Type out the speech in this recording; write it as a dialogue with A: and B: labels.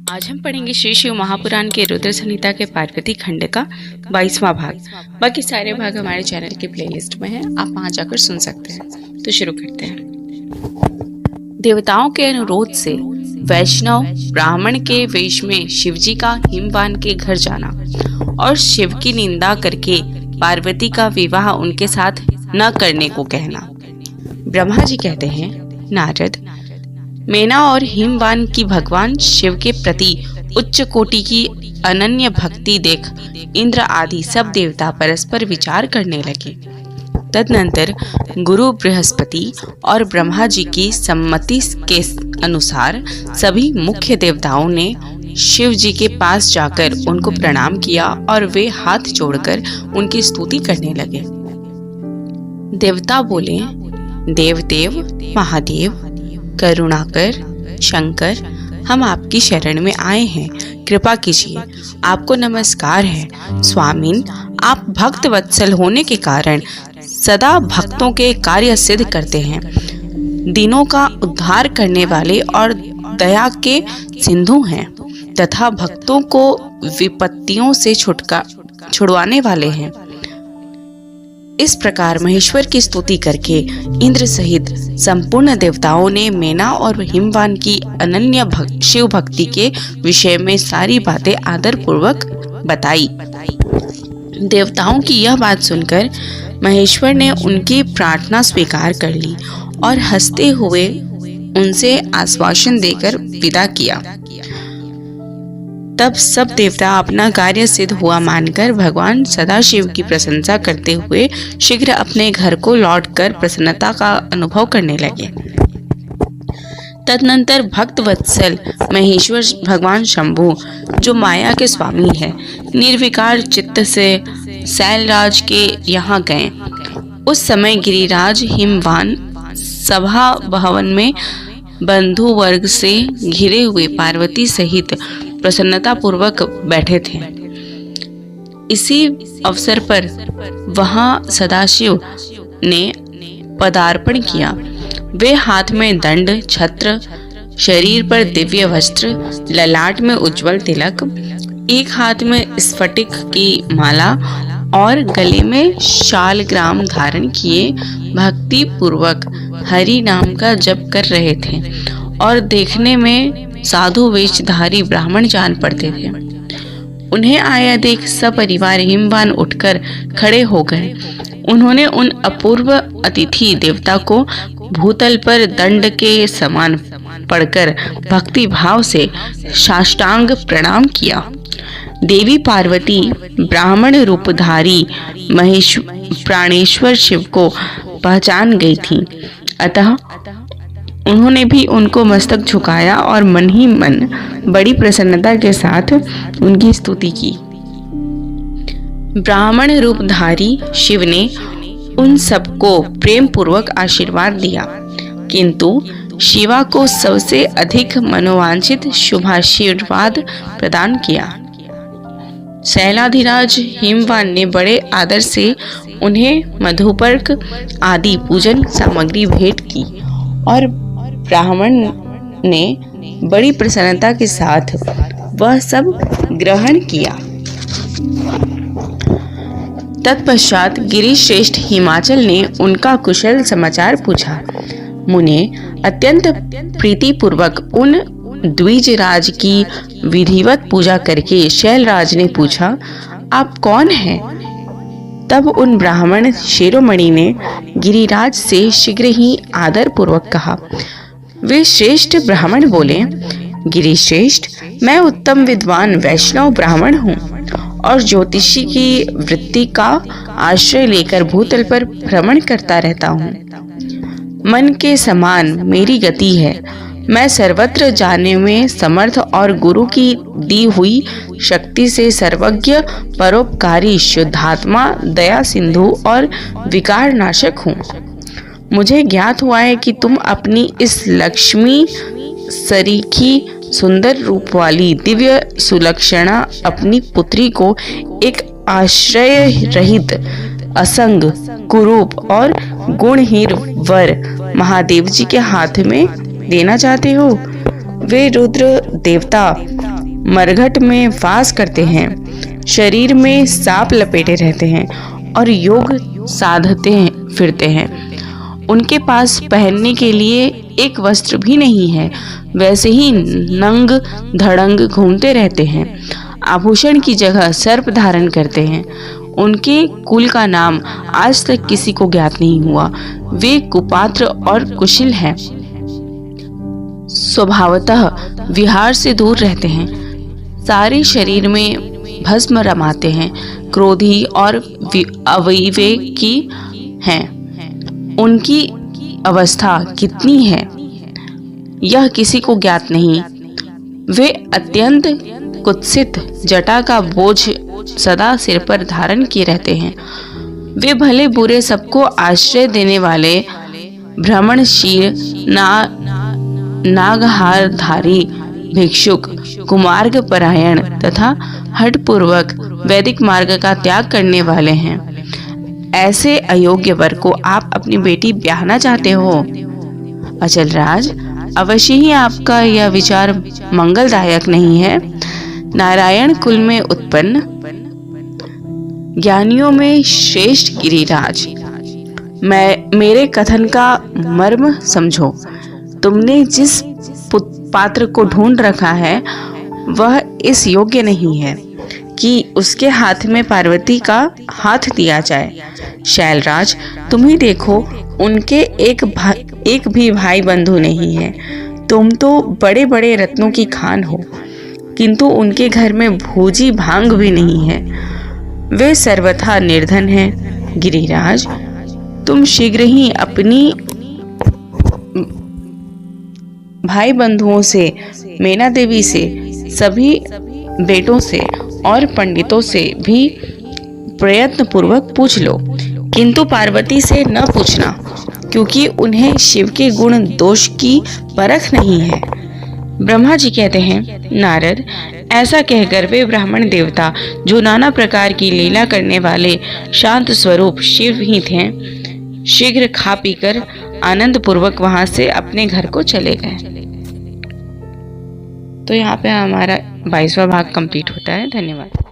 A: आज हम पढ़ेंगे श्री शिव महापुराण के रुद्र संहिता के पार्वती खंड का 22वां भाग। बाकी सारे भाग हमारे चैनल की प्लेलिस्ट में हैं, आप वहां जाकर सुन सकते हैं। तो शुरू करते हैं। देवताओं के अनुरोध से वैष्णव ब्राह्मण के वेश में शिवजी का हिमवान के घर जाना और शिव की निंदा करके पार्वती का विवाह उनके साथ न करने को कहना। ब्रह्मा जी कहते हैं, नारद, मेना और हिमवान की भगवान शिव के प्रति उच्च कोटि की अनन्य भक्ति देख इंद्र आदि सब देवता परस्पर विचार करने लगे। तदनंतर गुरु बृहस्पति और ब्रह्मा जी की सम्मति के अनुसार सभी मुख्य देवताओं ने शिव जी के पास जाकर उनको प्रणाम किया और वे हाथ जोड़कर उनकी स्तुति करने लगे। देवता बोले, देवदेव महादेव करुणाकर शंकर, हम आपकी शरण में आए हैं, कृपा कीजिए, आपको नमस्कार है। स्वामीन, आप भक्त वत्सल होने के कारण सदा भक्तों के कार्य सिद्ध करते हैं, दीनों का उद्धार करने वाले और दया के सिंधु हैं तथा भक्तों को विपत्तियों से छुड़वाने वाले हैं। इस प्रकार महेश्वर की स्तुति करके इंद्र सहित संपूर्ण देवताओं ने मेना और हिमवान की अनन्य शिव भक्ति के विषय में सारी बातें आदर पूर्वक बताई। देवताओं की यह बात सुनकर महेश्वर ने उनकी प्रार्थना स्वीकार कर ली और हंसते हुए उनसे आश्वासन देकर विदा किया। तब सब देवता अपना कार्य सिद्ध हुआ मानकर भगवान सदाशिव की प्रशंसा करते हुए शीघ्र अपने घर को लौटकर प्रसन्नता का अनुभव करने लगे। तदनंतर भक्त वत्सल महेश्वर भगवान शंभु, जो माया के स्वामी है, निर्विकार चित्त से शैलराज के यहाँ गए। उस समय गिरिराज हिमवान सभा भवन में बंधु वर्ग से घिरे हुए पार्वती सहित प्रसन्नता पूर्वक बैठे थे। इसी अवसर पर वहां सदाशिव ने पदार्पण किया। वे हाथ में दंड, छत्र, शरीर पर दिव्य वस्त्र, ललाट में उज्जवल तिलक, एक हाथ में स्फटिक की माला और गले में शालग्राम धारण किए भक्ति पूर्वक हरि नाम का जप कर रहे थे और देखने में साधु वेशधारी ब्राह्मण जान पड़ते थे। उन्हें आया देख सपरिवार हिमवान उठकर खड़े हो गए। उन्होंने उन अपूर्व अतिथि देवता को भूतल पर दंड के समान पड़कर भक्ति भाव से साष्टांग प्रणाम किया। देवी पार्वती ब्राह्मण रूपधारी प्राणेश्वर शिव को पहचान गई थी, अतः उन्होंने भी उनको मस्तक झुकाया और मन ही मन बड़ी प्रसन्नता के साथ उनकी स्तुति की। ब्राह्मण रूपधारी शिव ने उन सबको प्रेम पूर्वक आशीर्वाद दिया, किंतु शिवा को सबसे अधिक मनोवांछित शुभाशीर्वाद प्रदान किया। शैलाधिराज हिमवान ने बड़े आदर से उन्हें मधुपर्क आदि पूजन सामग्री भेंट की और ब्राह्मण ने बड़ी प्रसन्नता के साथ वह सब ग्रहण किया। तत्पश्चात गिरिश्रेष्ठ हिमाचल ने उनका कुशल समाचार पूछा। मुने अत्यंत प्रीतिपूर्वक उन द्विजराज की विधिवत पूजा करके शैलराज ने पूछा, आप कौन हैं? तब उन ब्राह्मण शिरोमणि ने गिरिराज से शीघ्र ही आदर पूर्वक कहा। वे श्रेष्ठ ब्राह्मण बोले, गिरिश्रेष्ठ, मैं उत्तम विद्वान वैष्णव ब्राह्मण हूँ और ज्योतिषी की वृत्ति का आश्रय लेकर भूतल पर भ्रमण करता रहता हूँ। मन के समान मेरी गति है। मैं सर्वत्र जाने में समर्थ और गुरु की दी हुई शक्ति से सर्वज्ञ, परोपकारी, शुद्धात्मा, दया सिंधु और विकार नाशक हूँ। मुझे ज्ञात हुआ है कि तुम अपनी इस लक्ष्मी सरीखी सुंदर रूप वाली दिव्य सुलक्षणा अपनी पुत्री को एक आश्रय रहित असंग कुरूप और गुणहीन वर महादेव जी के हाथ में देना चाहते हो। वे रुद्र देवता मरघट में वास करते हैं, शरीर में सांप लपेटे रहते हैं और योग साधते फिरते हैं। उनके पास पहनने के लिए एक वस्त्र भी नहीं है, वैसे ही नंग धड़ंग घूमते रहते हैं। आभूषण की जगह सर्प धारण करते हैं। उनके कुल का नाम आज तक किसी को ज्ञात नहीं हुआ। वे कुपात्र और कुशिल हैं। स्वभावतः विहार से दूर रहते हैं। सारे शरीर में भस्म रमाते हैं। क्रोधी और अविवेकी हैं। उनकी अवस्था कितनी है यह किसी को ज्ञात नहीं। वे अत्यंत कुत्सित, जटा का बोझ सदा सिर पर धारण किए रहते हैं। वे भले बुरे सबको आश्रय देने वाले भ्रमणशील नागहारधारी भिक्षुक, कुमार्ग परायण तथा हठपूर्वक वैदिक मार्ग का त्याग करने वाले हैं। ऐसे अयोग्य वर को आप अपनी बेटी ब्याहना चाहते हो? अचल राज, अवश्य ही आपका यह विचार मंगलदायक नहीं है। नारायण कुल में उत्पन्न ज्ञानियों में श्रेष्ठ गिरिराज, मेरे कथन का मर्म समझो। तुमने जिस पात्र को ढूंढ रखा है वह इस योग्य नहीं है कि उसके हाथ में पार्वती का हाथ दिया जाए। शैलराज, तुम ही देखो, उनके एक भी भाई बंधु नहीं है। तुम तो बड़े बड़े रत्नों की खान हो, किंतु उनके घर में भूजी भांग भी नहीं है। वे सर्वथा निर्धन हैं। गिरिराज, तुम शीघ्र ही अपनी भाई बंधुओं से, मेना देवी से, सभी बेटों से और पंडितों से भी प्रयत्न पूर्वक पूछ लो, किंतु पार्वती से न पूछना, क्योंकि उन्हें शिव के गुण दोष की परख नहीं है। ब्रह्मा जी कहते हैं, नारद, ऐसा कहकर वे ब्राह्मण देवता, जो नाना प्रकार की लीला करने वाले शांत स्वरूप शिव ही थे, शीघ्र खा पीकर आनंद पूर्वक वहां से अपने घर को चले गए। तो यहाँ पे हमारा 22वां भाग कंप्लीट होता है। धन्यवाद।